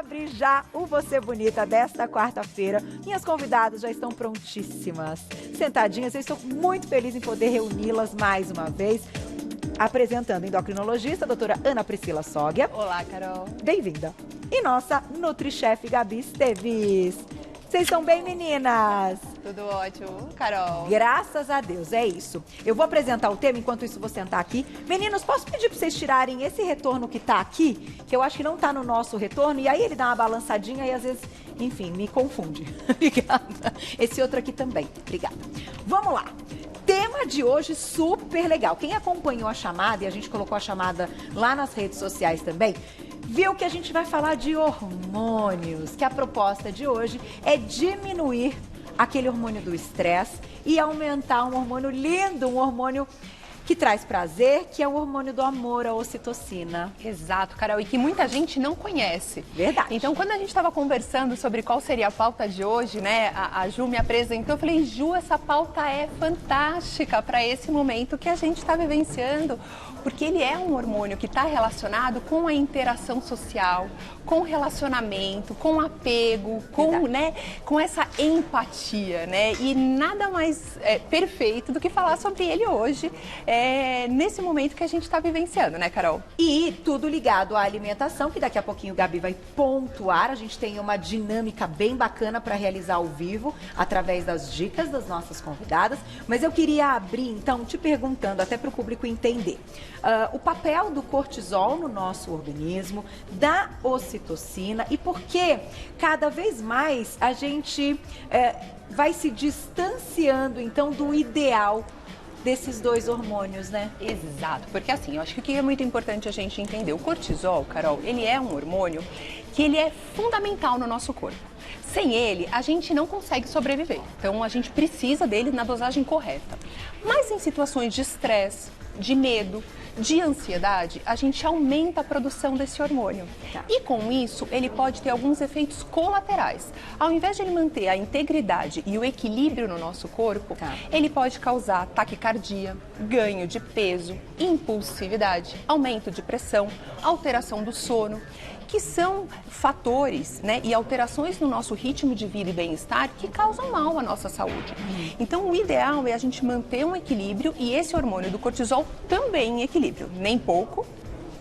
abre já o Você Bonita desta quarta-feira. Minhas convidadas já estão prontíssimas, sentadinhas. Eu estou muito feliz em poder reuni-las mais uma vez. Apresentando a endocrinologista, a doutora Ana Priscila Sóguia. Olá, Carol. Bem-vinda. E nossa NutriChef Gabi Esteves. Vocês estão bem, meninas? Tudo ótimo, Carol. Graças a Deus, é isso. Eu vou apresentar o tema, enquanto isso vou sentar aqui. Meninos, posso pedir para vocês tirarem esse retorno que tá aqui, que eu acho que não tá no nosso retorno, e aí ele dá uma balançadinha e às vezes, enfim, me confunde. Obrigada. Esse outro aqui também. Obrigada. Vamos lá. Tema de hoje super legal. Quem acompanhou a chamada, e a gente colocou a chamada lá nas redes sociais também, viu que a gente vai falar de hormônios, que a proposta de hoje é diminuir aquele hormônio do estresse e aumentar um hormônio lindo, um hormônio que traz prazer, que é o hormônio do amor, a ocitocina. Exato, Carol, e que muita gente não conhece. Verdade. Então, quando a gente estava conversando sobre qual seria a pauta de hoje, né, a Ju me apresentou, eu falei, Ju, essa pauta é fantástica para esse momento que a gente está vivenciando, porque ele é um hormônio que está relacionado com a interação social, com relacionamento, com apego, com essa empatia, né? E nada mais perfeito do que falar sobre ele hoje, nesse momento que a gente está vivenciando, né, Carol? E tudo ligado à alimentação, que daqui a pouquinho o Gabi vai pontuar. A gente tem uma dinâmica bem bacana para realizar ao vivo, através das dicas das nossas convidadas. Mas eu queria abrir, então, te perguntando, até para o público entender, o papel do cortisol no nosso organismo, da ocitocina e por que cada vez mais a gente vai se distanciando, então, do ideal desses dois hormônios, né? Exato, porque assim, eu acho que o que é muito importante a gente entender, o cortisol, Carol, ele é um hormônio que ele é fundamental no nosso corpo. Sem ele, a gente não consegue sobreviver. Então, a gente precisa dele na dosagem correta. Mas em situações de estresse, de medo, de ansiedade, a gente aumenta a produção desse hormônio. Tá. E com isso, ele pode ter alguns efeitos colaterais. Ao invés de ele manter a integridade e o equilíbrio no nosso corpo, ele pode causar taquicardia, ganho de peso, impulsividade, aumento de pressão, alteração do sono, que são fatores, né, e alterações no nosso ritmo de vida e bem-estar que causam mal à nossa saúde. Então, o ideal é a gente manter um equilíbrio e esse hormônio do cortisol também em equilíbrio, nem pouco,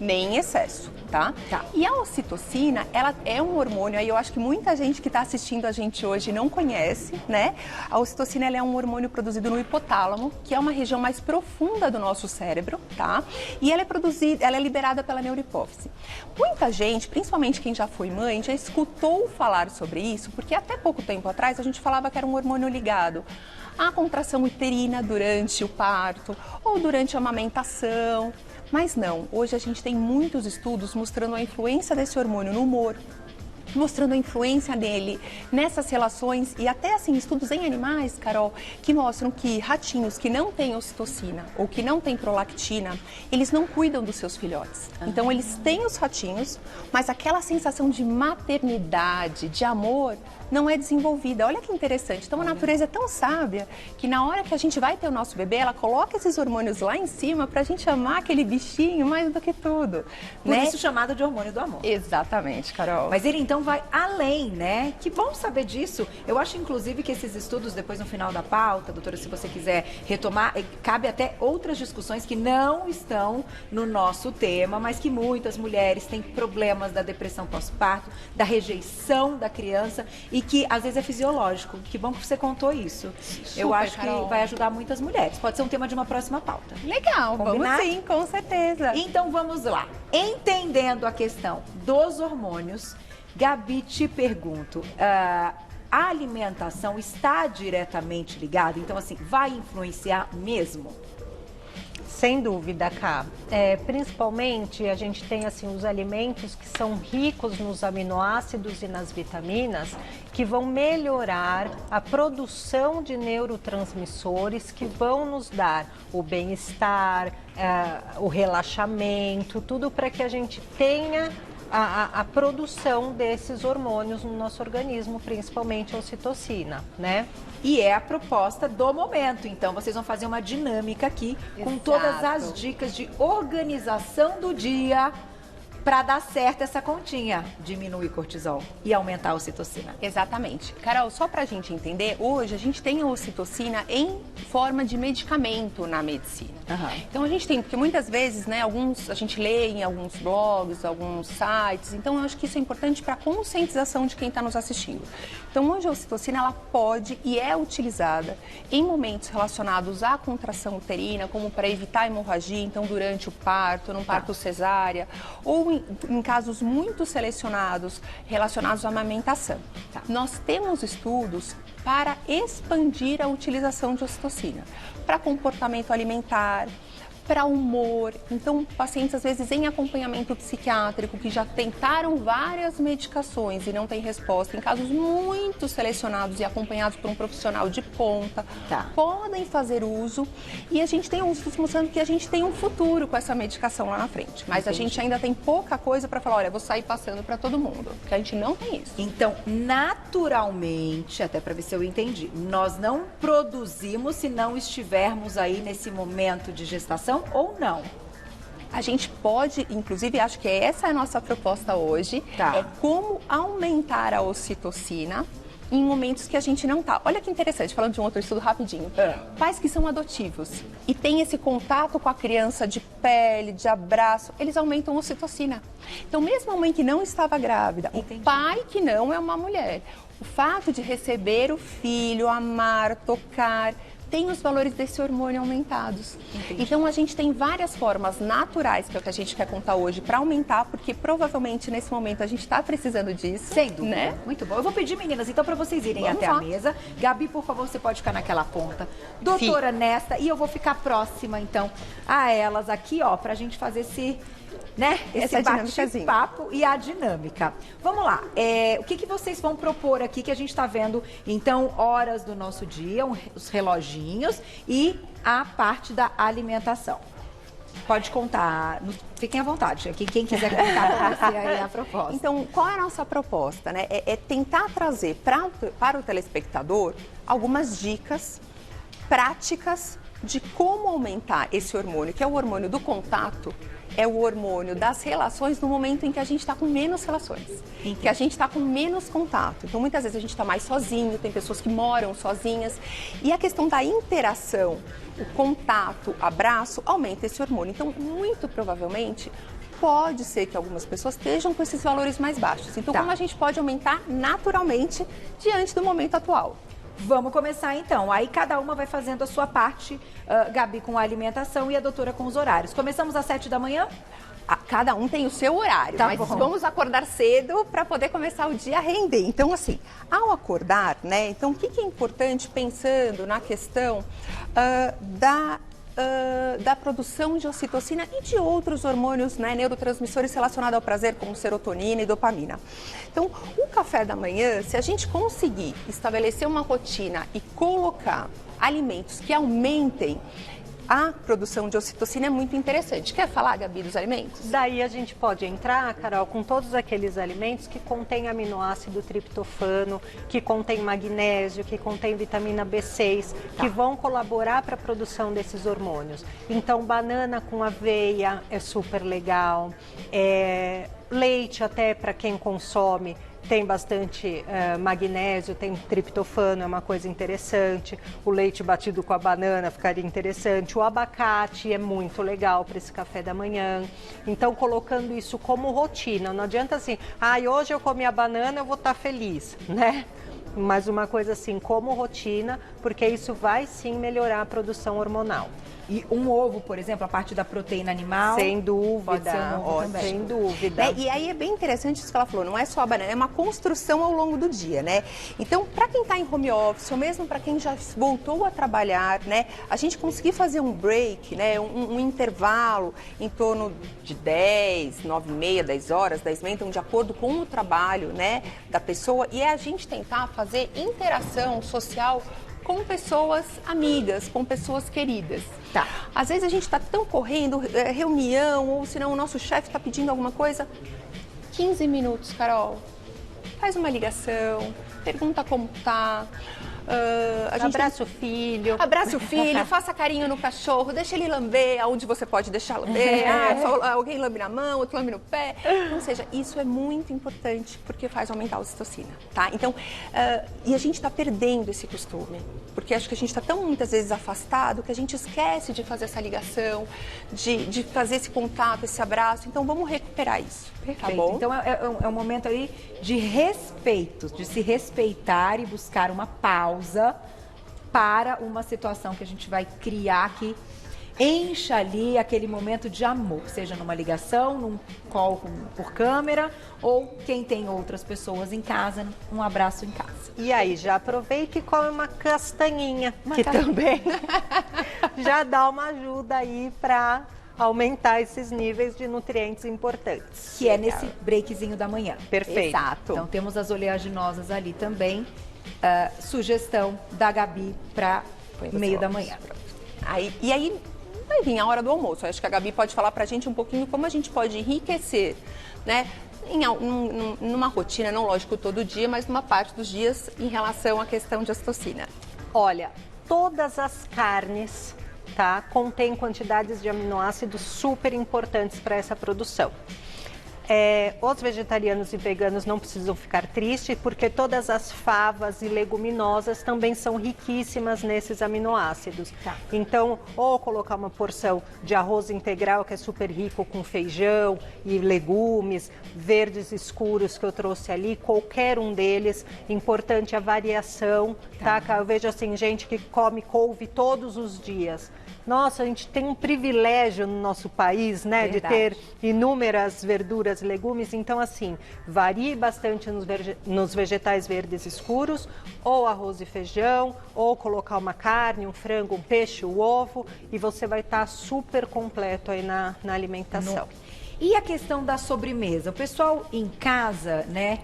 nem em excesso, tá? E a ocitocina, ela é um hormônio, aí eu acho que muita gente que está assistindo a gente hoje não conhece, né? A ocitocina, ela é um hormônio produzido no hipotálamo, que é uma região mais profunda do nosso cérebro, tá? E ela é produzida, ela é liberada pela neurohipófise. Muita gente, principalmente quem já foi mãe, já escutou falar sobre isso, porque até pouco tempo atrás a gente falava que era um hormônio ligado à contração uterina durante o parto ou durante a amamentação. Mas não, hoje a gente tem muitos estudos mostrando a influência desse hormônio no humor, mostrando a influência dele nessas relações e até assim estudos em animais, Carol, que mostram que ratinhos que não têm ocitocina ou que não têm prolactina, eles não cuidam dos seus filhotes. Então eles têm os ratinhos, mas aquela sensação de maternidade, de amor, não é desenvolvida. Olha que interessante. Então a natureza é tão sábia que na hora que a gente vai ter o nosso bebê, ela coloca esses hormônios lá em cima pra gente amar aquele bichinho mais do que tudo. Por isso chamado de hormônio do amor. Exatamente, Carol. Mas ele então vai além, né? Que bom saber disso. Eu acho, inclusive, que esses estudos, depois no final da pauta, doutora, se você quiser retomar, cabe até outras discussões que não estão no nosso tema, mas que muitas mulheres têm problemas da depressão pós-parto, da rejeição da criança e que às vezes é fisiológico. Que bom que você contou isso. Super, eu acho Carol, que vai ajudar muitas mulheres. Pode ser um tema de uma próxima pauta. Legal, Combinado? Vamos sim, com certeza. Então vamos lá. Entendendo a questão dos hormônios, Gabi, te pergunto, a alimentação está diretamente ligada? Então, assim, vai influenciar mesmo? Sem dúvida, Cá. Principalmente a gente tem assim os alimentos que são ricos nos aminoácidos e nas vitaminas que vão melhorar a produção de neurotransmissores que vão nos dar o bem-estar, o relaxamento, tudo para que a gente tenha a produção desses hormônios no nosso organismo, principalmente a ocitocina, né? E é a proposta do momento. Então, vocês vão fazer uma dinâmica aqui com todas as dicas de organização do dia para dar certo essa continha, diminuir cortisol e aumentar a ocitocina. Exatamente. Carol, só para a gente entender, hoje a gente tem a ocitocina em forma de medicamento na medicina. Então a gente tem, porque muitas vezes, né, a gente lê em alguns blogs, alguns sites, então eu acho que isso é importante para a conscientização de quem está nos assistindo. Então hoje a ocitocina, ela pode e é utilizada em momentos relacionados à contração uterina, como para evitar hemorragia, então durante o parto, num parto cesárea, ou em casos muito selecionados relacionados à amamentação. Nós temos estudos para expandir a utilização de ocitocina para comportamento alimentar, para humor. Então, pacientes, às vezes, em acompanhamento psiquiátrico, que já tentaram várias medicações e não tem resposta, em casos muito selecionados e acompanhados por um profissional de ponta, podem fazer uso. E a gente tem uns estudos mostrando que a gente tem um futuro com essa medicação lá na frente. Mas a gente ainda tem pouca coisa para falar, olha, vou sair passando para todo mundo, porque a gente não tem isso. Então, naturalmente, até para ver se eu entendi, nós não produzimos se não estivermos aí nesse momento de gestação ou não? A gente pode, inclusive, acho que essa é a nossa proposta hoje, é como aumentar a ocitocina em momentos que a gente não tá. Olha que interessante, falando de um outro estudo rapidinho. Pais que são adotivos e têm esse contato com a criança de pele, de abraço, eles aumentam a ocitocina. Então, mesmo a mãe que não estava grávida, o pai que não é uma mulher, o fato de receber o filho, amar, tocar, tem os valores desse hormônio aumentados. Então, a gente tem várias formas naturais, que é o que a gente quer contar hoje, para aumentar, porque provavelmente nesse momento a gente está precisando disso. Sem dúvida. Né? Muito bom. Eu vou pedir, meninas, então, para vocês irem até a mesa. Gabi, por favor, você pode ficar naquela ponta. Doutora, nesta. E eu vou ficar próxima, então, a elas aqui, ó, para a gente fazer esse bate-papo e a dinâmica. Vamos lá, o que vocês vão propor aqui, que a gente está vendo, então, horas do nosso dia, os reloginhos e a parte da alimentação. Pode contar, fiquem à vontade, quem quiser contar para você aí a proposta. Então, qual é a nossa proposta, né? É tentar trazer para o telespectador algumas dicas práticas de como aumentar esse hormônio, que é o hormônio do contato, é o hormônio das relações no momento em que a gente está com menos relações, que a gente está com menos contato. Então, muitas vezes a gente está mais sozinho, tem pessoas que moram sozinhas. E a questão da interação, o contato, abraço, aumenta esse hormônio. Então, muito provavelmente, pode ser que algumas pessoas estejam com esses valores mais baixos. Então, como a gente pode aumentar naturalmente diante do momento atual? Vamos começar então. Aí cada uma vai fazendo a sua parte, Gabi com a alimentação e a doutora com os horários. Começamos às 7 da manhã? Cada um tem o seu horário, mas vamos acordar cedo para poder começar o dia a render. Então, assim, ao acordar, né? Então, o que é importante pensando na questão da produção de ocitocina e de outros hormônios, né, neurotransmissores relacionados ao prazer, como serotonina e dopamina. Então, o café da manhã, se a gente conseguir estabelecer uma rotina e colocar alimentos que aumentem a produção de ocitocina, é muito interessante. Quer falar, Gabi, dos alimentos? Daí a gente pode entrar, Carol, com todos aqueles alimentos que contêm aminoácido triptofano, que contém magnésio, que contém vitamina B6, que vão colaborar para a produção desses hormônios. Então, banana com aveia é super legal, leite até para quem consome, tem bastante magnésio, tem triptofano, é uma coisa interessante. O leite batido com a banana ficaria interessante. O abacate é muito legal para esse café da manhã. Então, colocando isso como rotina. Não adianta assim, hoje eu comi a banana, eu vou estar feliz, né? Mas uma coisa assim, como rotina, porque isso vai sim melhorar a produção hormonal. E um ovo, por exemplo, a parte da proteína animal? Sem dúvida, pode ser um ovo também. Sem dúvida. E aí é bem interessante isso que ela falou, não é só a banana, é uma construção ao longo do dia, né? Então, para quem está em home office, ou mesmo para quem já voltou a trabalhar, né? A gente conseguir fazer um break, né? Um intervalo em torno de 10, 9h30, 10 horas, 10h30, então, de acordo com o trabalho, né? Da pessoa, e é a gente tentar fazer interação social com pessoas amigas, com pessoas queridas. Às vezes a gente está tão correndo, reunião, ou senão o nosso chefe está pedindo alguma coisa. 15 minutos, Carol. Faz uma ligação, pergunta como tá. Abraça o filho. Abraça o filho, faça carinho no cachorro, deixa ele lamber aonde você pode deixar lamber. Alguém lambe na mão, outro lambe no pé. Ou seja, isso é muito importante porque faz aumentar a ocitocina, tá? Então, e a gente está perdendo esse costume, porque acho que a gente está tão muitas vezes afastado que a gente esquece de fazer essa ligação, de fazer esse contato, esse abraço. Então, vamos recuperar isso. Perfeito. Tá bom? Então é um momento ali de respeito, de se respeitar e buscar uma pausa para uma situação que a gente vai criar que encha ali aquele momento de amor, seja numa ligação, num call por câmera ou quem tem outras pessoas em casa, um abraço em casa. E aí, já aproveita e come uma castanhinha, também já dá uma ajuda aí para aumentar esses níveis de nutrientes importantes. Que é nesse breakzinho da manhã. Perfeito. Exato. Então temos as oleaginosas ali também. Sugestão da Gabi para meio da manhã. E aí vai vir a hora do almoço. Acho que a Gabi pode falar pra gente um pouquinho como a gente pode enriquecer, né? Numa rotina, não lógico todo dia, mas numa parte dos dias em relação à questão de ocitocina. Olha, todas as carnes, tá, contém quantidades de aminoácidos super importantes para essa produção. Os vegetarianos e veganos não precisam ficar tristes, porque todas as favas e leguminosas também são riquíssimas nesses aminoácidos. Tá. Então, ou colocar uma porção de arroz integral, que é super rico com feijão e legumes, verdes escuros que eu trouxe ali, qualquer um deles, importante a variação, tá? Eu vejo assim, gente que come couve todos os dias. Nossa, a gente tem um privilégio no nosso país, né, de ter inúmeras verduras e legumes. Então, assim, varie bastante nos vegetais verdes escuros, ou arroz e feijão, ou colocar uma carne, um frango, um peixe, o ovo, e você vai estar super completo aí na alimentação. E a questão da sobremesa? O pessoal em casa, né?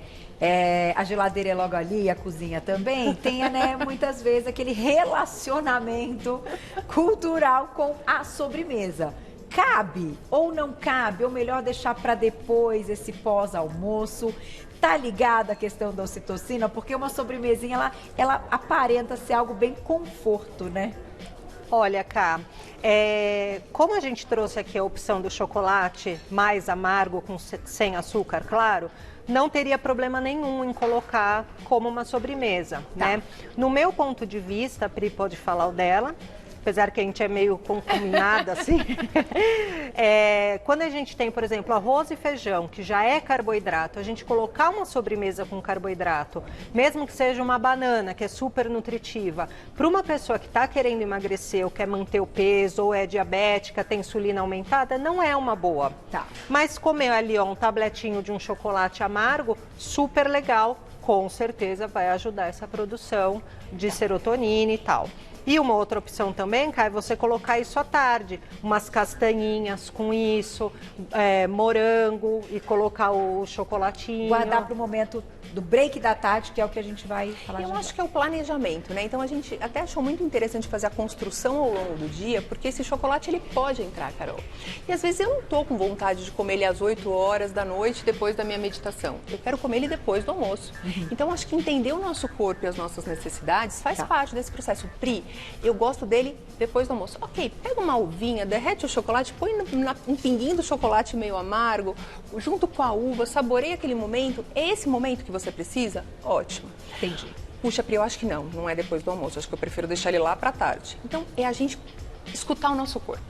A geladeira é logo ali, a cozinha também, tem, né, muitas vezes aquele relacionamento cultural com a sobremesa. Cabe ou não cabe, ou melhor deixar para depois esse pós-almoço? Tá ligada a questão da ocitocina? Porque uma sobremesinha, ela aparenta ser algo bem conforto, né? Olha, Cá, como a gente trouxe aqui a opção do chocolate mais amargo, sem açúcar, claro, não teria problema nenhum em colocar como uma sobremesa, né? No meu ponto de vista, a Pri pode falar o dela, apesar que a gente é meio contaminada, assim. Quando a gente tem, por exemplo, arroz e feijão, que já é carboidrato, a gente colocar uma sobremesa com carboidrato, mesmo que seja uma banana, que é super nutritiva, para uma pessoa que está querendo emagrecer ou quer manter o peso, ou é diabética, tem insulina aumentada, não é uma boa. Mas comer ali um tabletinho de um chocolate amargo, super legal, com certeza vai ajudar essa produção de serotonina e tal. E uma outra opção também, Kai, é você colocar isso à tarde, umas castanhinhas com isso, morango e colocar o chocolatinho. Guardar para o momento do break da tarde, que é o que a gente vai falar. Eu acho que é o planejamento, né? Então a gente até achou muito interessante fazer a construção ao longo do dia, porque esse chocolate ele pode entrar, Carol. E às vezes eu não tô com vontade de comer ele às 8 horas da noite, depois da minha meditação. Eu quero comer ele depois do almoço. Então acho que entender o nosso corpo e as nossas necessidades faz parte desse processo. Pri, eu gosto dele depois do almoço. Ok, pega uma uvinha, derrete o chocolate, põe um pinguinho do chocolate meio amargo, junto com a uva, saboreia aquele momento. É esse momento que você precisa? Ótimo. Entendi. Puxa, Pri, eu acho que não é depois do almoço. Acho que eu prefiro deixar ele lá pra tarde. Então, é a gente escutar o nosso corpo.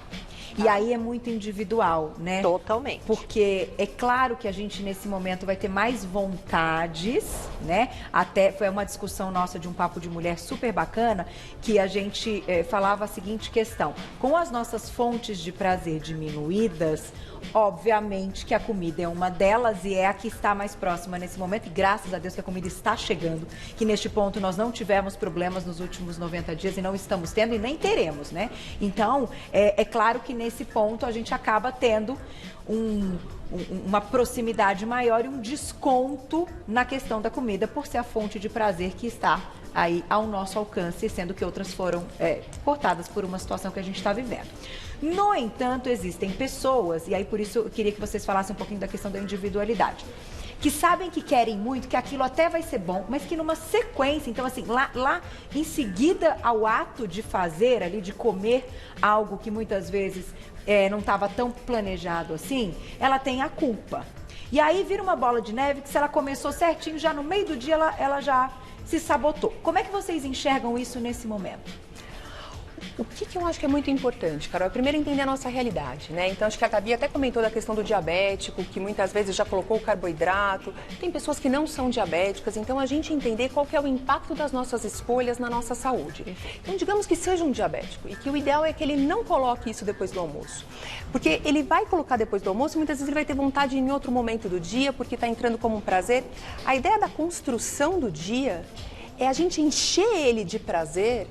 E aí é muito individual, né? Totalmente. Porque é claro que a gente nesse momento vai ter mais vontades, né? Até foi uma discussão nossa de um papo de mulher super bacana, que a gente falava a seguinte questão: com as nossas fontes de prazer diminuídas, obviamente que a comida é uma delas e é a que está mais próxima nesse momento, e graças a Deus que a comida está chegando, que neste ponto nós não tivemos problemas nos últimos 90 dias e não estamos tendo e nem teremos, né? Então, é claro que nesse ponto a gente acaba tendo uma proximidade maior e um desconto na questão da comida, por ser a fonte de prazer que está aí ao nosso alcance, sendo que outras foram cortadas por uma situação que a gente está vivendo. No entanto, existem pessoas, e aí por isso eu queria que vocês falassem um pouquinho da questão da individualidade, que sabem que querem muito, que aquilo até vai ser bom, mas que numa sequência, então assim, lá em seguida ao ato de fazer ali, de comer algo que muitas vezes não estava tão planejado assim, ela tem a culpa. E aí vira uma bola de neve que se ela começou certinho, já no meio do dia ela já se sabotou. Como é que vocês enxergam isso nesse momento? O que eu acho que é muito importante, Carol, é primeiro entender a nossa realidade, né? Então, acho que a Gabi até comentou da questão do diabético, que muitas vezes já colocou o carboidrato. Tem pessoas que não são diabéticas, então a gente entender qual que é o impacto das nossas escolhas na nossa saúde. Então, digamos que seja um diabético e que o ideal é que ele não coloque isso depois do almoço. Porque ele vai colocar depois do almoço e muitas vezes ele vai ter vontade em outro momento do dia, porque está entrando como um prazer. A ideia da construção do dia é a gente encher ele de prazer,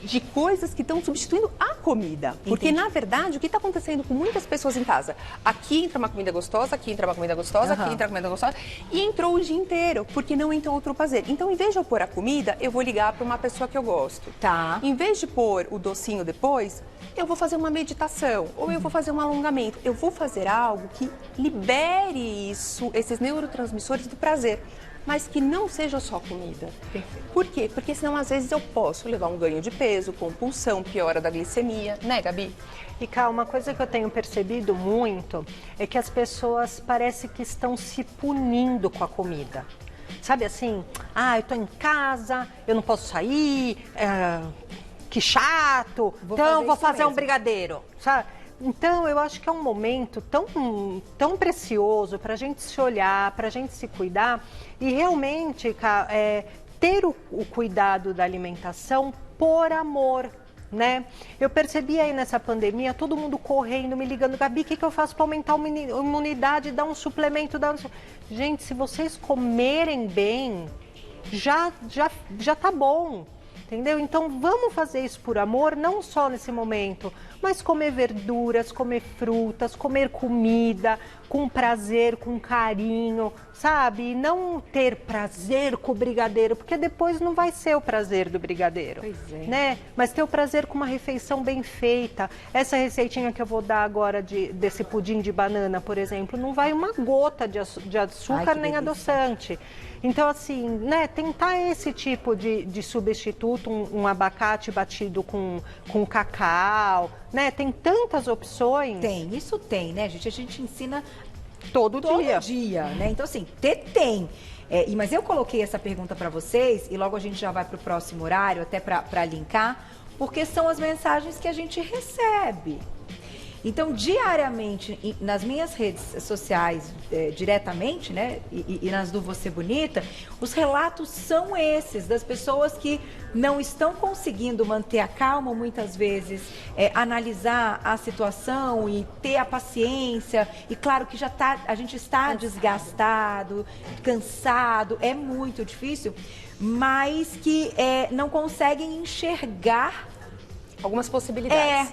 de coisas que estão substituindo a comida. Porque, na verdade, o que está acontecendo com muitas pessoas em casa? Aqui entra uma comida gostosa, aqui entra uma comida gostosa, aqui entra uma comida gostosa, e entrou o dia inteiro, porque não entrou outro prazer. Então, em vez de eu pôr a comida, eu vou ligar para uma pessoa que eu gosto. Tá. Em vez de pôr o docinho depois, eu vou fazer uma meditação, ou eu vou fazer um alongamento. Eu vou fazer algo que libere isso, esses neurotransmissores do prazer, mas que não seja só comida. Perfeito. Por quê? Porque senão, às vezes, eu posso levar um ganho de peso, compulsão, piora da glicemia, né, Gabi? E, Cá, uma coisa que eu tenho percebido muito é que as pessoas parece que estão se punindo com a comida. Sabe assim, eu tô em casa, eu não posso sair, que chato, então vou fazer um brigadeiro, sabe? Então, eu acho que é um momento tão precioso para a gente se olhar, para a gente se cuidar e realmente ter o cuidado da alimentação por amor, né? Eu percebi aí nessa pandemia, todo mundo correndo, me ligando, Gabi, o que eu faço para aumentar a imunidade, dar um suplemento, Gente, se vocês comerem bem, já tá bom. Entendeu? Então, vamos fazer isso por amor, não só nesse momento, mas comer verduras, comer frutas, comer comida com prazer, com carinho, sabe? E não ter prazer com o brigadeiro, porque depois não vai ser o prazer do brigadeiro, né? Mas ter o prazer com uma refeição bem feita. Essa receitinha que eu vou dar agora desse pudim de banana, por exemplo, não vai uma gota de açúcar nem adoçante. Então, assim, né, tentar esse tipo de substituto, um abacate batido com cacau, né? Tem tantas opções. Isso tem, né, gente? A gente ensina todo dia, né? Então, assim, tem. Mas eu coloquei essa pergunta para vocês e logo a gente já vai para o próximo horário, até para linkar, porque são as mensagens que a gente recebe. Então, diariamente, nas minhas redes sociais, diretamente, né, e nas do Você Bonita, os relatos são esses, das pessoas que não estão conseguindo manter a calma, muitas vezes, analisar a situação e ter a paciência. E claro que a gente está desgastado, cansado, é muito difícil, mas que não conseguem enxergar algumas possibilidades.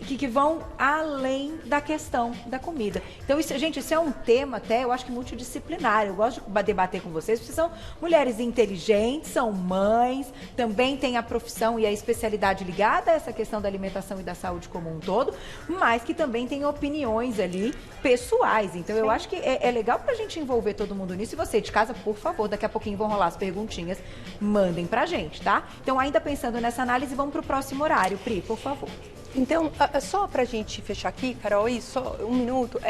Que vão além da questão da comida. Então, isso é um tema até, eu acho que multidisciplinar. Eu gosto de debater com vocês, porque são mulheres inteligentes, são mães, também têm a profissão e a especialidade ligada a essa questão da alimentação e da saúde como um todo, mas que também têm opiniões ali pessoais. Então, eu acho que é legal pra gente envolver todo mundo nisso. E você de casa, por favor, daqui a pouquinho vão rolar as perguntinhas, mandem pra gente, tá? Então, ainda pensando nessa análise, vamos pro próximo horário. Pri, por favor. Então, só para a gente fechar aqui, Carol, só um minuto,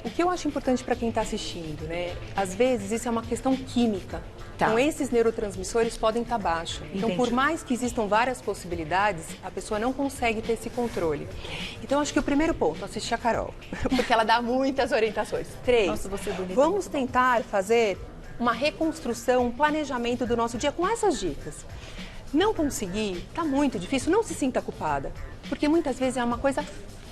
o que eu acho importante para quem está assistindo, né? Às vezes isso é uma questão química. Tá. Então, esses neurotransmissores podem estar baixos. Então, por mais que existam várias possibilidades, a pessoa não consegue ter esse controle. Então, acho que o primeiro ponto, assistir a Carol, porque ela dá muitas orientações. 3, Nossa, você é bonita, vamos tentar fazer uma reconstrução, um planejamento do nosso dia com essas dicas. Não conseguir, tá muito difícil, não se sinta culpada. Porque muitas vezes é uma coisa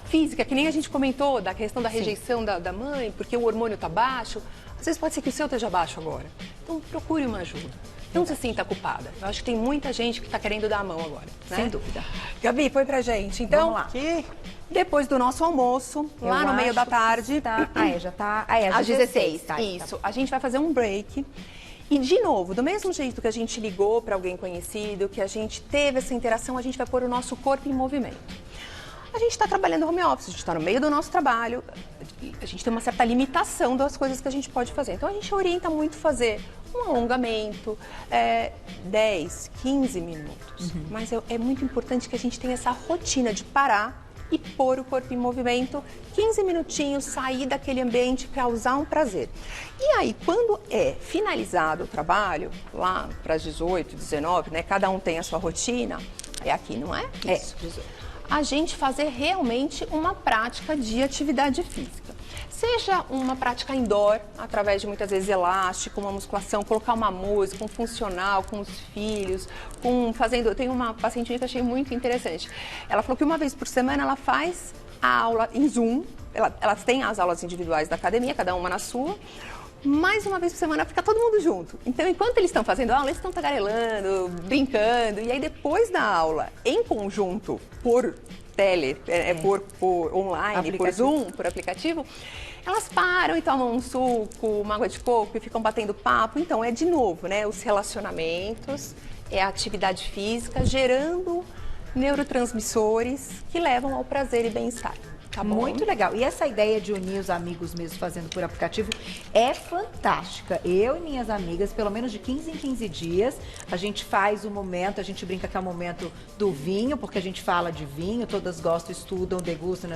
física, que nem a gente comentou da questão da rejeição da mãe, porque o hormônio está baixo. Às vezes pode ser que o seu esteja baixo agora. Então procure uma ajuda. Não se sinta culpada. Eu acho que tem muita gente que está querendo dar a mão agora, né? Sem dúvida. Gabi, põe pra gente. Então, vamos lá. Aqui, depois do nosso almoço, lá no meio da tarde. Já tá. Às 16. Tá, isso. A gente vai fazer um break. E, de novo, do mesmo jeito que a gente ligou para alguém conhecido, que a gente teve essa interação, a gente vai pôr o nosso corpo em movimento. A gente está trabalhando home office, a gente está no meio do nosso trabalho, a gente tem uma certa limitação das coisas que a gente pode fazer. Então, a gente orienta muito fazer um alongamento, 10, 15 minutos. Mas é muito importante que a gente tenha essa rotina de parar e pôr o corpo em movimento, 15 minutinhos, sair daquele ambiente, causar um prazer. E aí, quando é finalizado o trabalho, lá para as 18, 19, né, cada um tem a sua rotina, é aqui, não é? Isso. A gente fazer realmente uma prática de atividade física. Seja uma prática indoor, através de muitas vezes elástico, uma musculação, colocar uma música, um funcional com os filhos, eu tenho uma paciente que eu achei muito interessante. Ela falou que uma vez por semana ela faz a aula em Zoom, elas têm as aulas individuais da academia, cada uma na sua, mais uma vez por semana fica todo mundo junto. Então, enquanto eles estão fazendo aula, eles estão tagarelando, brincando, e aí depois da aula, em conjunto, por por online, por Zoom, por aplicativo, elas param e tomam um suco, uma água de coco e ficam batendo papo. Então, é de novo, né? Os relacionamentos, é a atividade física gerando neurotransmissores que levam ao prazer e bem-estar. Tá bom? Muito legal. E essa ideia de unir os amigos mesmo fazendo por aplicativo é fantástica. Eu e minhas amigas, pelo menos de 15 em 15 dias, a gente faz um momento, a gente brinca que é o momento do vinho, porque a gente fala de vinho, todas gostam, estudam, degustam,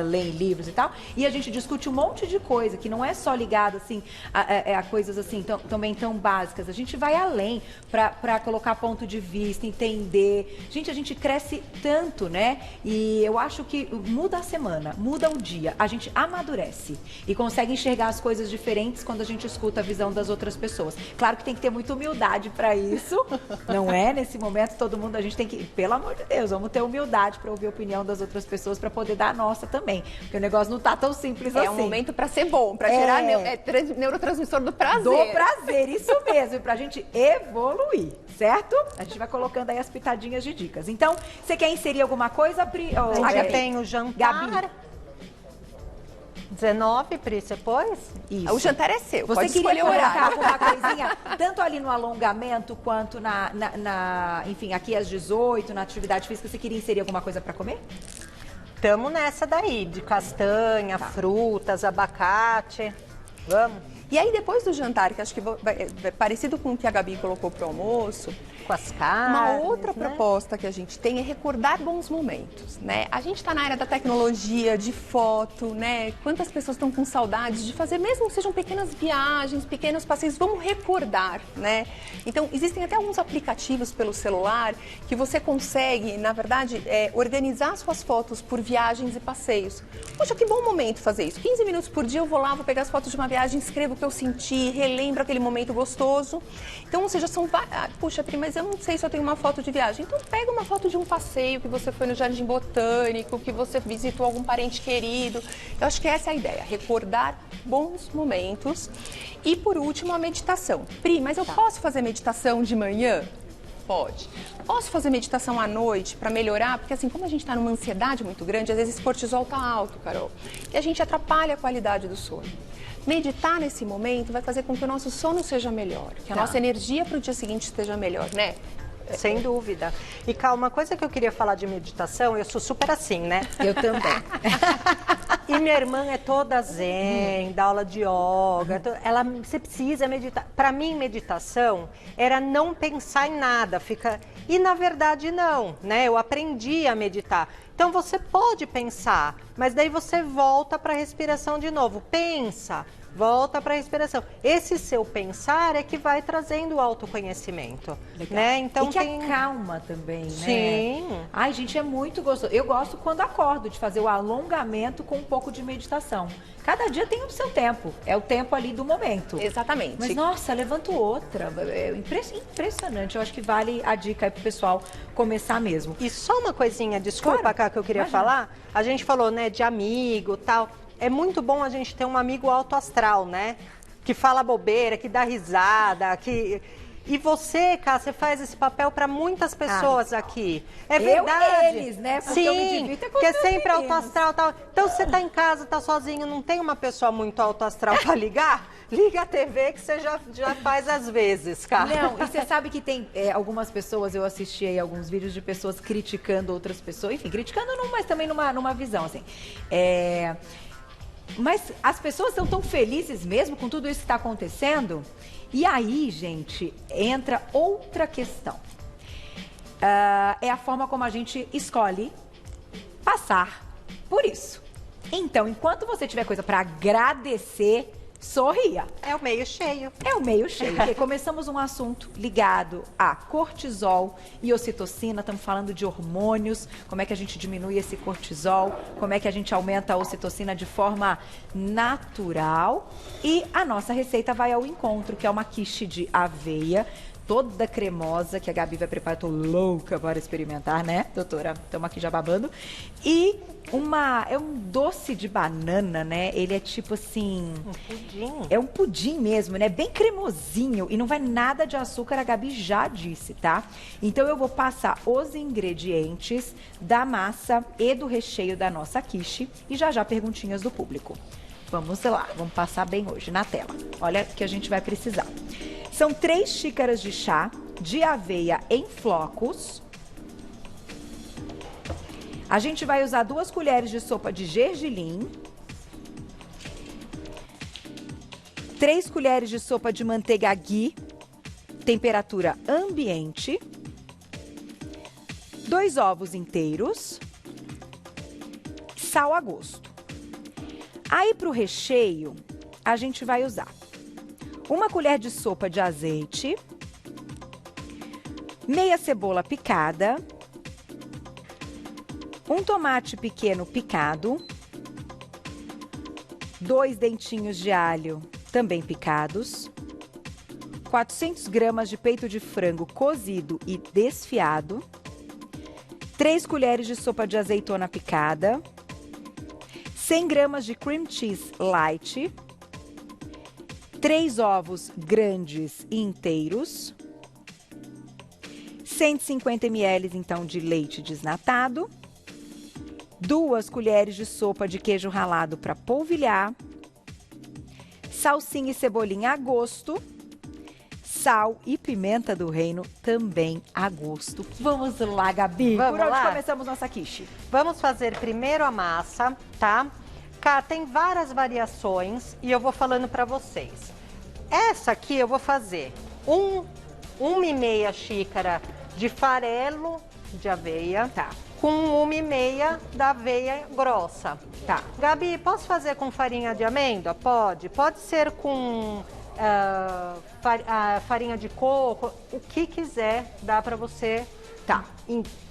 leem livros e tal. E a gente discute um monte de coisa, que não é só ligado assim, a coisas assim, também tão básicas. A gente vai além para colocar ponto de vista, entender. Gente, a gente cresce tanto, né? E eu acho que muda a semana. Muda um dia, a gente amadurece e consegue enxergar as coisas diferentes quando a gente escuta a visão das outras pessoas. Claro que tem que ter muita humildade para isso, não é? Nesse momento todo mundo, a gente tem que, pelo amor de Deus, vamos ter humildade para ouvir a opinião das outras pessoas para poder dar a nossa também, porque o negócio não tá tão simples assim. É um momento para ser bom, para gerar neurotransmissor do prazer. Do prazer, isso mesmo, e pra gente evoluir, certo? A gente vai colocando aí as pitadinhas de dicas. Então, você quer inserir alguma coisa, Pri? A gente tem o jantar. Gabi. 19, Pri, você pôs? Isso. O jantar é seu, você pode escolher o colocar horário. alguma coisinha, tanto ali no alongamento, quanto enfim, aqui às 18, na atividade física, você queria inserir alguma coisa para comer? Tamo nessa daí, de castanha, frutas, abacate. Vamos? E aí, depois do jantar, que acho que é parecido com o que a Gabi colocou pro almoço, com as carnes, uma outra né? proposta que a gente tem é recordar bons momentos, né? A gente está na área da tecnologia, de foto, né? Quantas pessoas estão com saudades de fazer, mesmo que sejam pequenas viagens, pequenos passeios, vamos recordar, né? Então, existem até alguns aplicativos pelo celular que você consegue, na verdade, organizar suas fotos por viagens e passeios. Poxa, que bom momento fazer isso. 15 minutos por dia eu vou lá, vou pegar as fotos de uma viagem, escrevo o que eu senti, relembro aquele momento gostoso. Então, ou seja, são várias... Puxa, Pri, mas eu não sei se eu tenho uma foto de viagem. Então, pega uma foto de um passeio, que você foi no Jardim Botânico, que você visitou algum parente querido. Eu acho que essa é a ideia, recordar bons momentos. E, por último, a meditação. Pri, mas eu posso fazer meditação de manhã? Pode. Posso fazer meditação à noite para melhorar? Porque assim, como a gente está numa ansiedade muito grande, às vezes esse cortisol está alto, Carol. E a gente atrapalha a qualidade do sono. Meditar nesse momento vai fazer com que o nosso sono seja melhor, que a nossa energia para o dia seguinte esteja melhor, né? Sem dúvida. E, Cal, uma coisa que eu queria falar de meditação, eu sou super assim, né? Eu também. E minha irmã é toda zen, dá aula de yoga, você precisa meditar. Para mim, meditação era não pensar em nada, E na verdade não, né? Eu aprendi a meditar. Então você pode pensar, mas daí você volta para a respiração de novo. Pensa, volta para a respiração. Esse seu pensar é que vai trazendo o autoconhecimento, né? Então e que acalma também, né? Sim. Ai, gente, é muito gostoso. Eu gosto quando acordo de fazer o alongamento com um pouco de meditação. Cada dia tem o seu tempo, é o tempo ali do momento. Exatamente. Mas, nossa, levanto outra. É impressionante. Eu acho que vale a dica aí pro pessoal começar mesmo. E só uma coisinha, desculpa, Claro. Cá, que eu queria falar. A gente falou, né, de amigo, tal. É muito bom a gente ter um amigo alto astral, né? Que fala bobeira, que dá risada, que... E você, Cá, você faz esse papel para muitas pessoas aqui. É verdade. Eu e eles, né? Porque Sim, eu me divirto com que é os sempre alto meninos. astral, tal. Então você tá em casa, tá sozinho, não tem uma pessoa muito alto astral para ligar? Liga a TV que você já faz às vezes, Cá. Não, e você sabe que tem algumas pessoas, eu assisti aí alguns vídeos de pessoas criticando outras pessoas, enfim, criticando não, mas também numa visão, assim. Mas as pessoas estão tão felizes mesmo com tudo isso que está acontecendo? E aí, gente, entra outra questão. É a forma como a gente escolhe passar por isso. Então, enquanto você tiver coisa para agradecer, sorria. É o meio cheio. É o meio cheio. Porque começamos um assunto ligado a cortisol e ocitocina. Estamos falando de hormônios, como é que a gente diminui esse cortisol, como é que a gente aumenta a ocitocina de forma natural. E a nossa receita vai ao encontro, que é uma quiche de aveia, toda cremosa, que a Gabi vai preparar. Tô louca para experimentar, né, doutora? Estamos aqui já babando. E é um doce de banana, né? Ele é tipo assim... Um pudim. É um pudim mesmo, né? Bem cremosinho e não vai nada de açúcar, a Gabi já disse, tá? Então eu vou passar os ingredientes da massa e do recheio da nossa quiche e já perguntinhas do público. Vamos lá, vamos passar bem hoje na tela. Olha o que a gente vai precisar. São 3 xícaras de chá de aveia em flocos. A gente vai usar 2 colheres de sopa de gergelim. 3 colheres de sopa de manteiga ghee, temperatura ambiente. 2 ovos inteiros. Sal a gosto. Aí para o recheio, a gente vai usar 1 colher de sopa de azeite, meia cebola picada, 1 tomate pequeno picado, 2 dentinhos de alho também picados, 400 gramas de peito de frango cozido e desfiado, 3 colheres de sopa de azeitona picada, 100 gramas de cream cheese light, 3 ovos grandes e inteiros, 150 ml então de leite desnatado, 2 colheres de sopa de queijo ralado para polvilhar, salsinha e cebolinha a gosto, sal e pimenta do reino também a gosto. Vamos lá, Gabi. Vamos Por onde lá? começamos nossa quiche? Vamos fazer primeiro a massa, tá? Cá, tem várias variações e eu vou falando para vocês. Essa aqui eu vou fazer 1,5 xícara de farelo de aveia, Tá. com 1,5 da aveia grossa. Tá. Gabi, posso fazer com farinha de amêndoa? Pode. Pode ser com farinha de coco, o que quiser, dá para você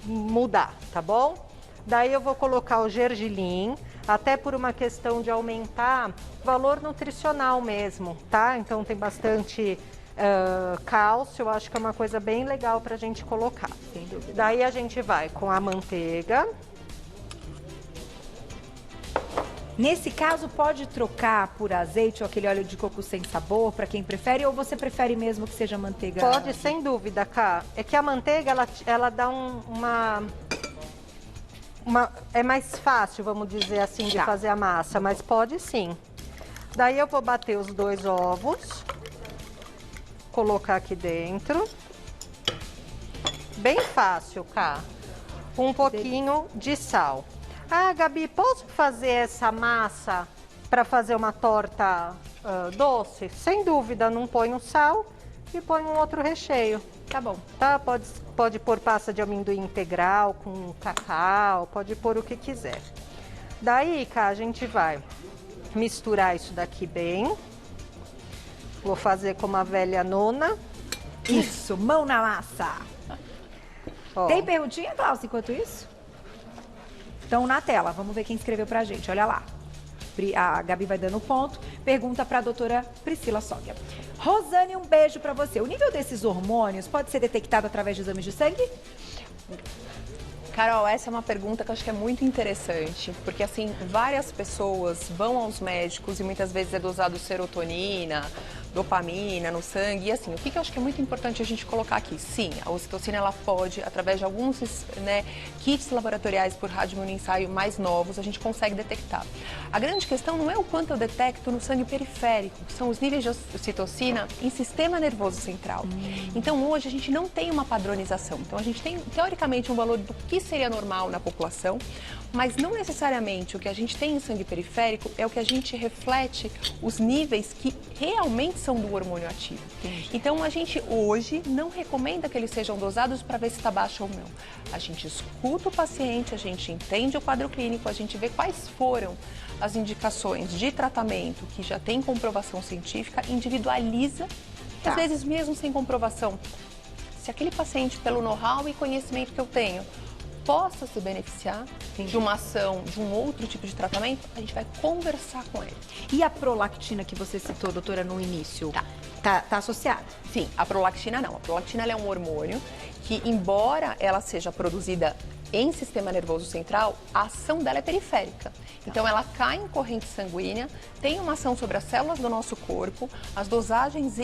mudar, tá bom? Daí eu vou colocar o gergelim, até por uma questão de aumentar o valor nutricional mesmo, tá? Então tem bastante cálcio, eu acho que é uma coisa bem legal pra gente colocar. Sem dúvida. Daí a gente vai com a manteiga. Nesse caso, pode trocar por azeite ou aquele óleo de coco sem sabor, para quem prefere, ou você prefere mesmo que seja manteiga? Pode, sem dúvida, Cá. É que a manteiga, ela dá é mais fácil, vamos dizer assim, de fazer a massa, mas pode sim. Daí eu vou bater os 2 ovos, colocar aqui dentro. Bem fácil, Cá. Um pouquinho de sal. Ah, Gabi, posso fazer essa massa para fazer uma torta doce? Sem dúvida, não põe o sal e põe um outro recheio. Tá bom. Tá? Pode pôr pasta de amendoim integral com cacau, pode pôr o que quiser. Daí, Cá, a gente vai misturar isso daqui bem. Vou fazer como a velha nona. Isso, mão na massa. Ó. Tem perguntinha, Glaucia, enquanto isso? Então, na tela, vamos ver quem escreveu pra gente. Olha lá. A Gabi vai dando ponto. Pergunta pra doutora Priscila Sóbia. Rosane, um beijo pra você. O nível desses hormônios pode ser detectado através de exames de sangue? Carol, essa é uma pergunta que eu acho que é muito interessante, porque assim, várias pessoas vão aos médicos e muitas vezes é dosado serotonina, dopamina no sangue. E assim, o que eu acho que é muito importante a gente colocar aqui? Sim, a ocitocina ela pode, através de alguns kits laboratoriais por radioimunoensaio mais novos, a gente consegue detectar. A grande questão não é o quanto eu detecto no sangue periférico, são os níveis de ocitocina em sistema nervoso central. Então hoje a gente não tem uma padronização. Então a gente tem teoricamente um valor do que seria normal na população, mas não necessariamente o que a gente tem em sangue periférico é o que a gente reflete os níveis que realmente são do hormônio ativo. Então a gente hoje não recomenda que eles sejam dosados para ver se está baixo ou não. A gente escuta o paciente, a gente entende o quadro clínico, a gente vê quais foram as indicações de tratamento que já tem comprovação científica, individualiza, às vezes mesmo sem comprovação. Se aquele paciente, pelo know-how e conhecimento que eu tenho, possa se beneficiar de uma ação, de um outro tipo de tratamento, a gente vai conversar com ele. E a prolactina que você citou, doutora, no início? Tá associada? Sim, a prolactina não. A prolactina ela é um hormônio que, embora ela seja produzida em sistema nervoso central, a ação dela é periférica. Então, ela cai em corrente sanguínea, tem uma ação sobre as células do nosso corpo, as dosagens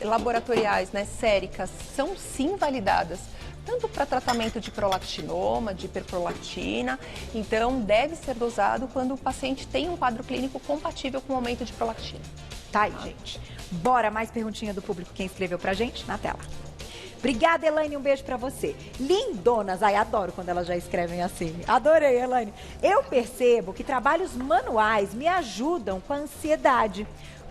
laboratoriais, séricas, são sim validadas, tanto para tratamento de prolactinoma, de hiperprolactina, então deve ser dosado quando o paciente tem um quadro clínico compatível com o aumento de prolactina. Tá aí, gente. Bora, mais perguntinha do público, quem escreveu pra gente, na tela. Obrigada, Elaine, um beijo pra você. Lindonas, ai, adoro quando elas já escrevem assim. Adorei, Elaine. Eu percebo que trabalhos manuais me ajudam com a ansiedade.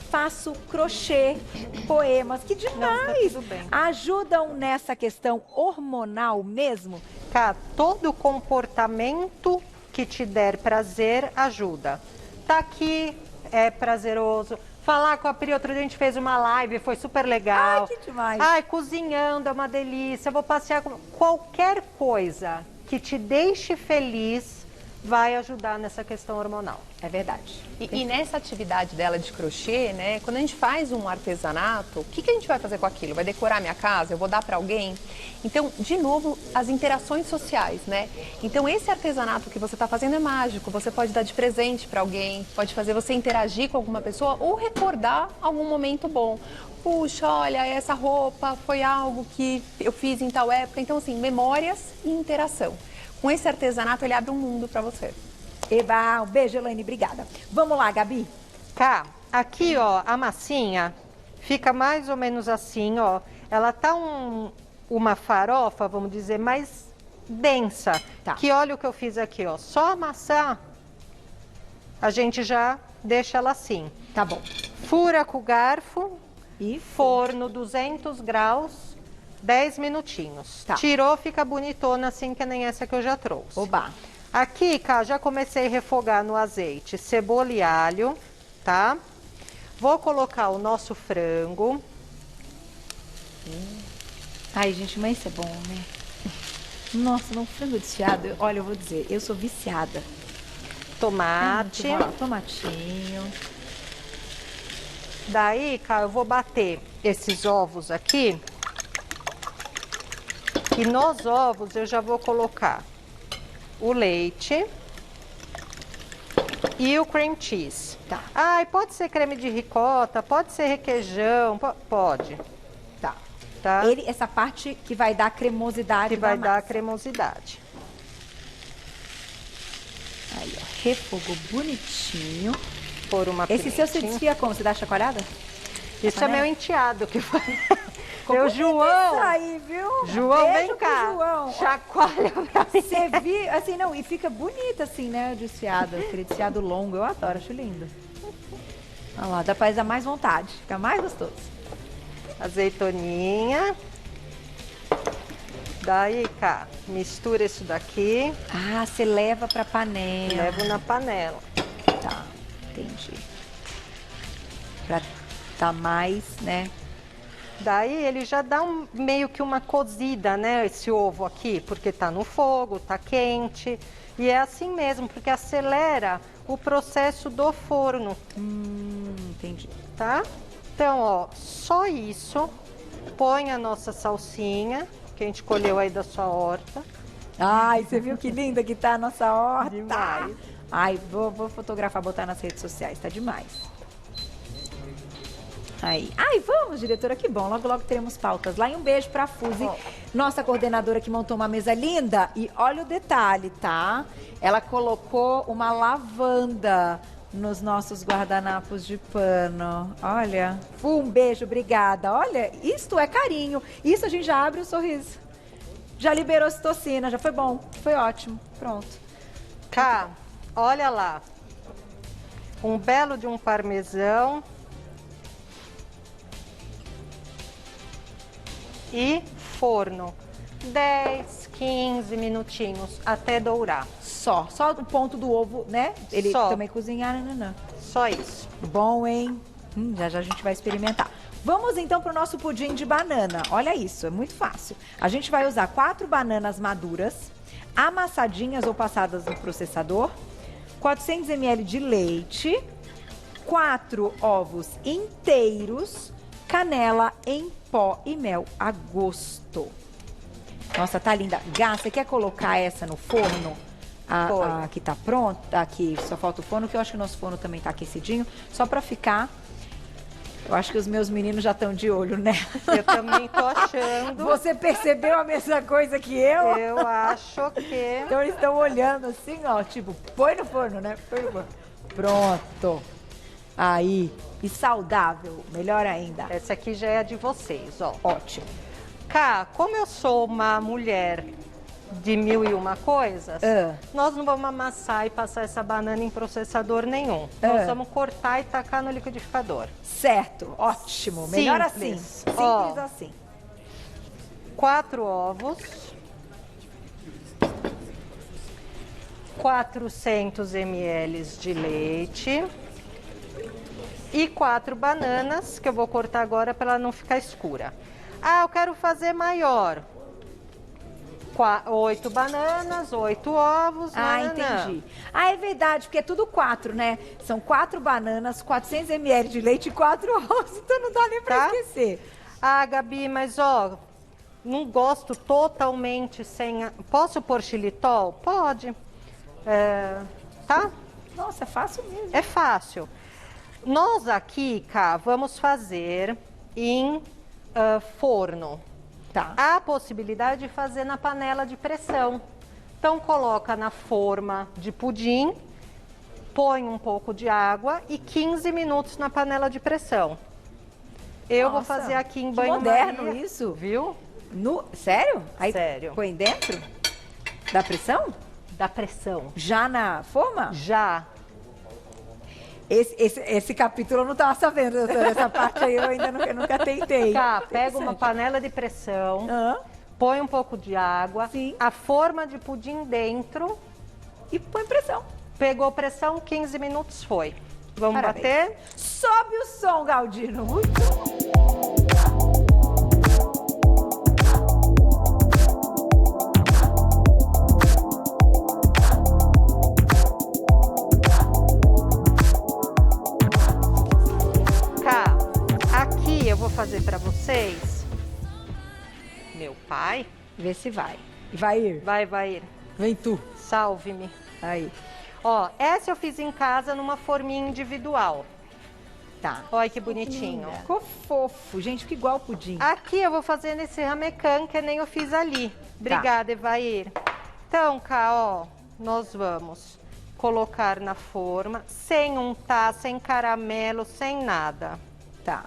Faço crochê, poemas, que demais. Não, tá tudo bem. Ajudam nessa questão hormonal mesmo? Cá, todo comportamento que te der prazer ajuda. Tá aqui, é prazeroso. Falar com a Pri, outro dia a gente fez uma live, foi super legal. Ai, que demais. Ai, cozinhando é uma delícia, vou passear com... Qualquer coisa que te deixe feliz vai ajudar nessa questão hormonal. É verdade. E nessa atividade dela de crochê, quando a gente faz um artesanato, o que a gente vai fazer com aquilo? Vai decorar minha casa? Eu vou dar para alguém? Então, de novo, as interações sociais, Então, esse artesanato que você está fazendo é mágico. Você pode dar de presente para alguém, pode fazer você interagir com alguma pessoa ou recordar algum momento bom. Puxa, olha, essa roupa foi algo que eu fiz em tal época. Então, assim, memórias e interação. Com esse artesanato, ele abre um mundo para você. Eba, um beijo, Elaine, obrigada. Vamos lá, Gabi. Cá, aqui, ó, a massinha fica mais ou menos assim, ó. Ela tá uma farofa, vamos dizer, mais densa. Tá. Que olha o que eu fiz aqui, ó. Só amassar, a gente já deixa ela assim. Tá bom. Fura com o garfo E forno 200 graus, 10 minutinhos. Tá. Tirou, fica bonitona assim, que nem essa que eu já trouxe. Oba. Aqui, cá, já comecei a refogar no azeite cebola e alho, tá? Vou colocar o nosso frango. Ai, gente, mas isso é bom, né? Nossa, não frango desfiado. Olha, eu vou dizer, eu sou viciada. Tomate. Tomatinho. Daí, cá, eu vou bater esses ovos aqui. E nos ovos eu já vou colocar o leite e o cream cheese. Tá. Ai, pode ser creme de ricota, pode ser requeijão, pode. Tá. Tá? Essa parte que vai dar cremosidade. Que vai da dar a massa. cremosidade. Aí, ó, refogou bonitinho. Por uma Esse seu se pimentinha. desfia como? Você dá chacoalhada? Isso é meu enteado que faz. Ficou Meu bonito João. isso aí, viu? João, Beijo vem pro cá. João. Chacoalha pra mim. Você viu, assim, não, e fica bonito assim, né, o desfiado, aquele desfiado longo, eu adoro, acho lindo. Olha lá, dá pra dar mais vontade, fica mais gostoso. Azeitoninha. Daí, cá, mistura isso daqui. Ah, você leva pra panela. Levo na panela. Tá, entendi. Pra tá mais, né? Daí ele já dá meio que uma cozida, né, esse ovo aqui, porque tá no fogo, tá quente. E é assim mesmo, porque acelera o processo do forno, Entendi. tá? Então, ó, só isso. Põe a nossa salsinha, que a gente colheu aí da sua horta. Ai, você viu que linda que tá a nossa horta? Demais. Ai, vou fotografar, botar nas redes sociais, tá demais. Aí. Ai, vamos, diretora, que bom. Logo, logo teremos pautas lá. E um beijo pra Fuzi, nossa coordenadora que montou uma mesa linda. E olha o detalhe, tá? Ela colocou uma lavanda nos nossos guardanapos de pano. Olha. Um beijo, obrigada. Olha, isto é carinho. Isso a gente já abre o sorriso. Já liberou ocitocina, já foi bom. Foi ótimo. Pronto. Cá, olha lá. Um belo de um parmesão. E forno. 10, 15 minutinhos até dourar. Só o ponto do ovo, né? Ele Só. também cozinhar, não. Só isso. Bom, hein? Já já a gente vai experimentar. Vamos então para o nosso pudim de banana. Olha isso, é muito fácil. A gente vai usar 4 bananas maduras, amassadinhas ou passadas no processador, 400 ml de leite, 4 ovos inteiros, canela em pó e mel a gosto. Nossa, tá linda. Gá, você quer colocar essa no forno? A que tá pronta, aqui só falta o forno, que eu acho que o nosso forno também tá aquecidinho, só pra ficar. Eu acho que os meus meninos já estão de olho, né? Eu também tô achando. Você percebeu a mesma coisa que eu? Eu acho que... Então eles estão olhando assim, ó, tipo, põe no forno, né? Põe no forno. Pronto. Aí. E saudável, melhor ainda. Essa aqui já é a de vocês, ó. Ótimo. Cá, como eu sou uma mulher de 1001 coisas, nós não vamos amassar e passar essa banana em processador nenhum. Nós vamos cortar e tacar no liquidificador. Certo, ótimo. Melhor assim. Simples. Simples Ó, assim. 4 ovos. 400 ml de leite. E 4 bananas, que eu vou cortar agora para ela não ficar escura. Ah, eu quero fazer maior. 8 bananas, 8 ovos. Ah, entendi. Ah, é verdade, porque é tudo 4, né? São 4 bananas, 400 ml de leite e 4 ovos, então não dá nem pra esquecer. Ah, Gabi, mas ó, não gosto totalmente sem... Posso pôr xilitol? Pode. Tá? Nossa, é fácil mesmo. É fácil. Nós aqui, Cá, vamos fazer em forno. Tá. Há a possibilidade de fazer na panela de pressão. Então, coloca na forma de pudim, põe um pouco de água e 15 minutos na panela de pressão. Eu vou fazer aqui em banho-maria. Moderno isso. Viu? Sério? Aí Sério. põe dentro? Da pressão? Da pressão. Já na forma? Já. Esse capítulo eu não estava sabendo, doutora. Essa parte aí eu ainda nunca tentei. Tá, pega uma panela de pressão, põe um pouco de água, a forma de pudim dentro e põe pressão. Pegou pressão, 15 minutos foi. Vamos Parabéns. bater? Sobe o som, Galdino. Muito. Eu vou fazer para vocês, meu pai. Vê se vai. Vai ir. Vai ir. Vem tu. Salve-me. Aí. Ó, essa eu fiz em casa numa forminha individual. Tá. Olha que bonitinho. Ficou fofo. Gente, fica igual pudim. Aqui eu vou fazer nesse ramecan, que nem eu fiz ali. Obrigada, Evair. Então, Cá, ó, nós vamos colocar na forma, sem untar, sem caramelo, sem nada. Tá.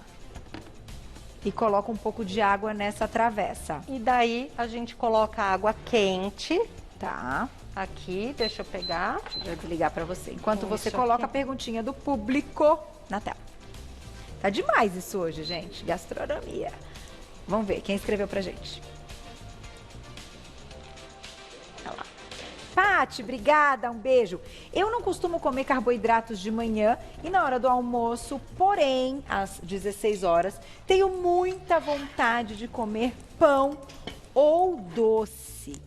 E coloca um pouco de água nessa travessa. E daí a gente coloca água quente. Tá. Aqui, deixa eu pegar. Deixa eu desligar pra você. Enquanto Isso você coloca aqui. a perguntinha do público na tela. Tá demais isso hoje, gente. Gastronomia. Vamos ver quem escreveu pra gente. Olha lá. Pati, obrigada, um beijo. Eu não costumo comer carboidratos de manhã e na hora do almoço, porém, às 16 horas, tenho muita vontade de comer pão ou doce.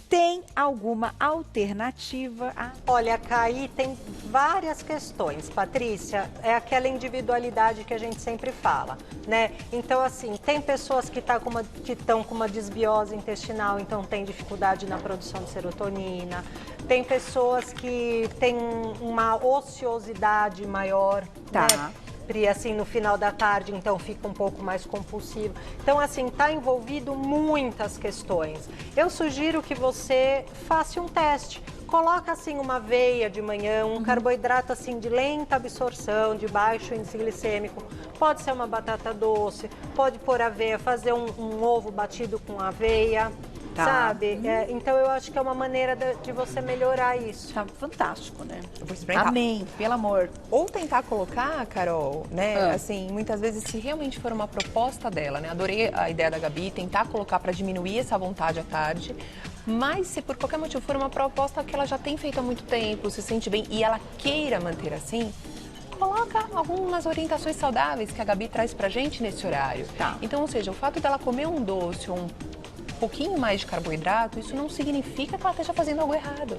Tem alguma alternativa? Olha, Caí, tem várias questões, Patrícia. É aquela individualidade que a gente sempre fala, né? Então, assim, tem pessoas que estão com uma desbiose intestinal, então tem dificuldade na produção de serotonina. Tem pessoas que têm uma ociosidade maior, Tá. né? sempre, assim, no final da tarde, então fica um pouco mais compulsivo. Então, assim, está envolvido muitas questões. Eu sugiro que você faça um teste. Coloca, assim, uma aveia de manhã, um carboidrato, assim, de lenta absorção, de baixo índice glicêmico. Pode ser uma batata doce, pode pôr aveia, fazer um ovo batido com aveia. Tá. Sabe? Então eu acho que é uma maneira de você melhorar isso. Tá fantástico, né? Eu vou experimentar. Amém, pelo amor. Ou tentar colocar, Carol, né? Assim, muitas vezes, se realmente for uma proposta dela, né? Adorei a ideia da Gabi, tentar colocar para diminuir essa vontade à tarde. Mas se por qualquer motivo for uma proposta que ela já tem feito há muito tempo, se sente bem e ela queira manter assim, coloca algumas orientações saudáveis que a Gabi traz pra gente nesse horário. Tá. Então, ou seja, o fato dela comer um doce ou um pouquinho mais de carboidrato, isso não significa que ela esteja fazendo algo errado.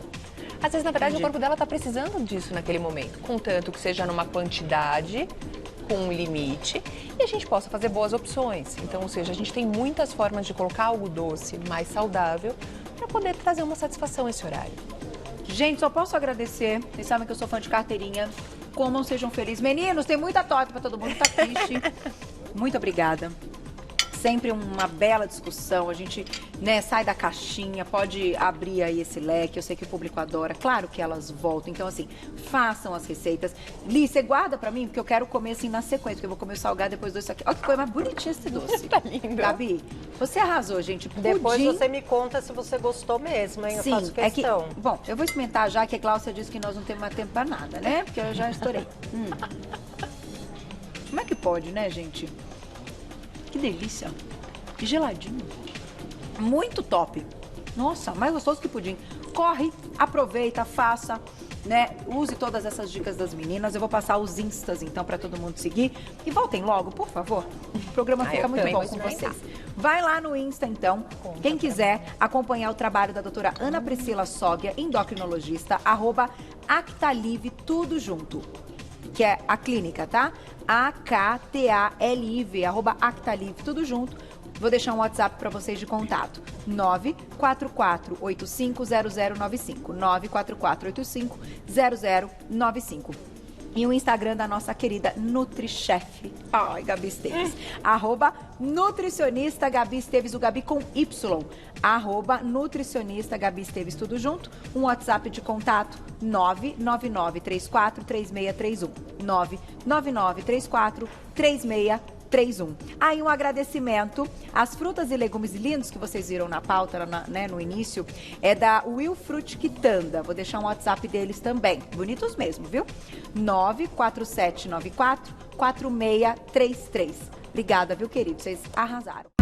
Às vezes, na verdade, o corpo dela está precisando disso naquele momento, contanto que seja numa quantidade, com um limite, e a gente possa fazer boas opções. Então, ou seja, a gente tem muitas formas de colocar algo doce, mais saudável, para poder trazer uma satisfação esse horário. Gente, só posso agradecer. Vocês sabem que eu sou fã de carteirinha. Comam, sejam felizes. Meninos, tem muita torta para todo mundo que tá triste. Muito obrigada. Sempre uma bela discussão, a gente, né, sai da caixinha, pode abrir aí esse leque, eu sei que o público adora, claro que elas voltam, então assim, façam as receitas. Li, você guarda pra mim, porque eu quero comer assim na sequência, porque eu vou comer o salgado depois do doce aqui. Olha que coisa mais bonitinha esse doce. Tá lindo. Gabi, você arrasou, gente. Pudim. Depois você me conta se você gostou mesmo, hein? Sim, eu faço questão. é que, bom, eu vou experimentar já que a Glaucia disse que nós não temos mais tempo pra nada, né? Porque eu já estourei. Como é que pode, né, gente? Que delícia. Que geladinho. Muito top. Nossa, mais gostoso que pudim. Corre, aproveita, faça, né? Use todas essas dicas das meninas. Eu vou passar os instas, então, para todo mundo seguir. E voltem logo, por favor. O programa fica muito bom com vocês. Vai lá no Insta, então. Quem quiser acompanhar o trabalho da doutora Ana Priscila Sóguia, endocrinologista, @Actalive, tudo junto. Que é a clínica, tá? AKTALIV, @Actalive, tudo junto. Vou deixar um WhatsApp para vocês de contato. 944-850095. 944-850095. E o Instagram da nossa querida NutriChef. Ai, Gabi Esteves. @nutricionista Gabi Esteves, o Gabi com Y. @nutricionista Gabi Esteves, tudo junto. Um WhatsApp de contato 999343631. 999343631. Aí um agradecimento às frutas e legumes lindos que vocês viram na pauta, né, no início, é da Will Fruit Quitanda. Vou deixar um WhatsApp deles também. Bonitos mesmo, viu? 94794-4633. Obrigada, viu, querido? Vocês arrasaram.